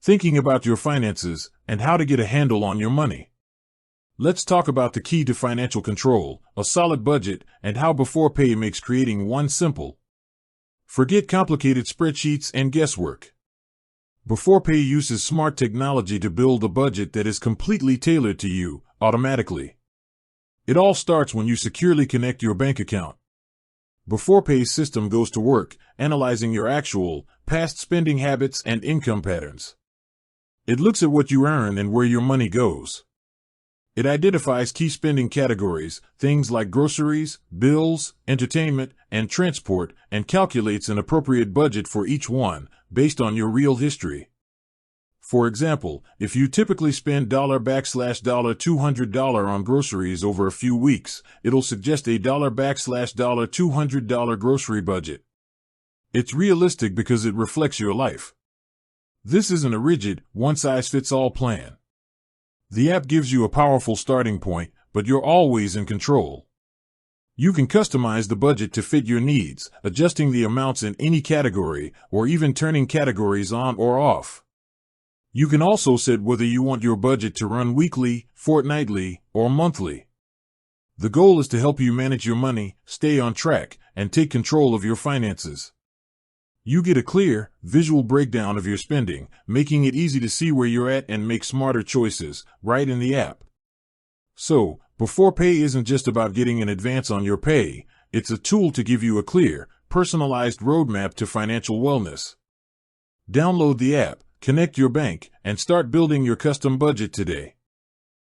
thinking about your finances, and how to get a handle on your money. Let's talk about the key to financial control, a solid budget, and how Beforepay makes creating one simple. Forget complicated spreadsheets and guesswork. Beforepay uses smart technology to build a budget that is completely tailored to you, automatically. It all starts when you securely connect your bank account. Beforepay's system goes to work, analyzing your actual, past spending habits and income patterns. It looks at what you earn and where your money goes. It identifies key spending categories, things like groceries, bills, entertainment, and transport, and calculates an appropriate budget for each one, based on your real history. For example, if you typically spend $$200 on groceries over a few weeks, it'll suggest a $$200 grocery budget. It's realistic because it reflects your life. This isn't a rigid, one-size-fits-all plan. The app gives you a powerful starting point, but you're always in control. You can customize the budget to fit your needs, adjusting the amounts in any category, or even turning categories on or off. You can also set whether you want your budget to run weekly, fortnightly, or monthly. The goal is to help you manage your money, stay on track, and take control of your finances. You get a clear, visual breakdown of your spending, making it easy to see where you're at and make smarter choices, right in the app. So, Beforepay isn't just about getting an advance on your pay, it's a tool to give you a clear, personalized roadmap to financial wellness. Download the app, connect your bank, and start building your custom budget today.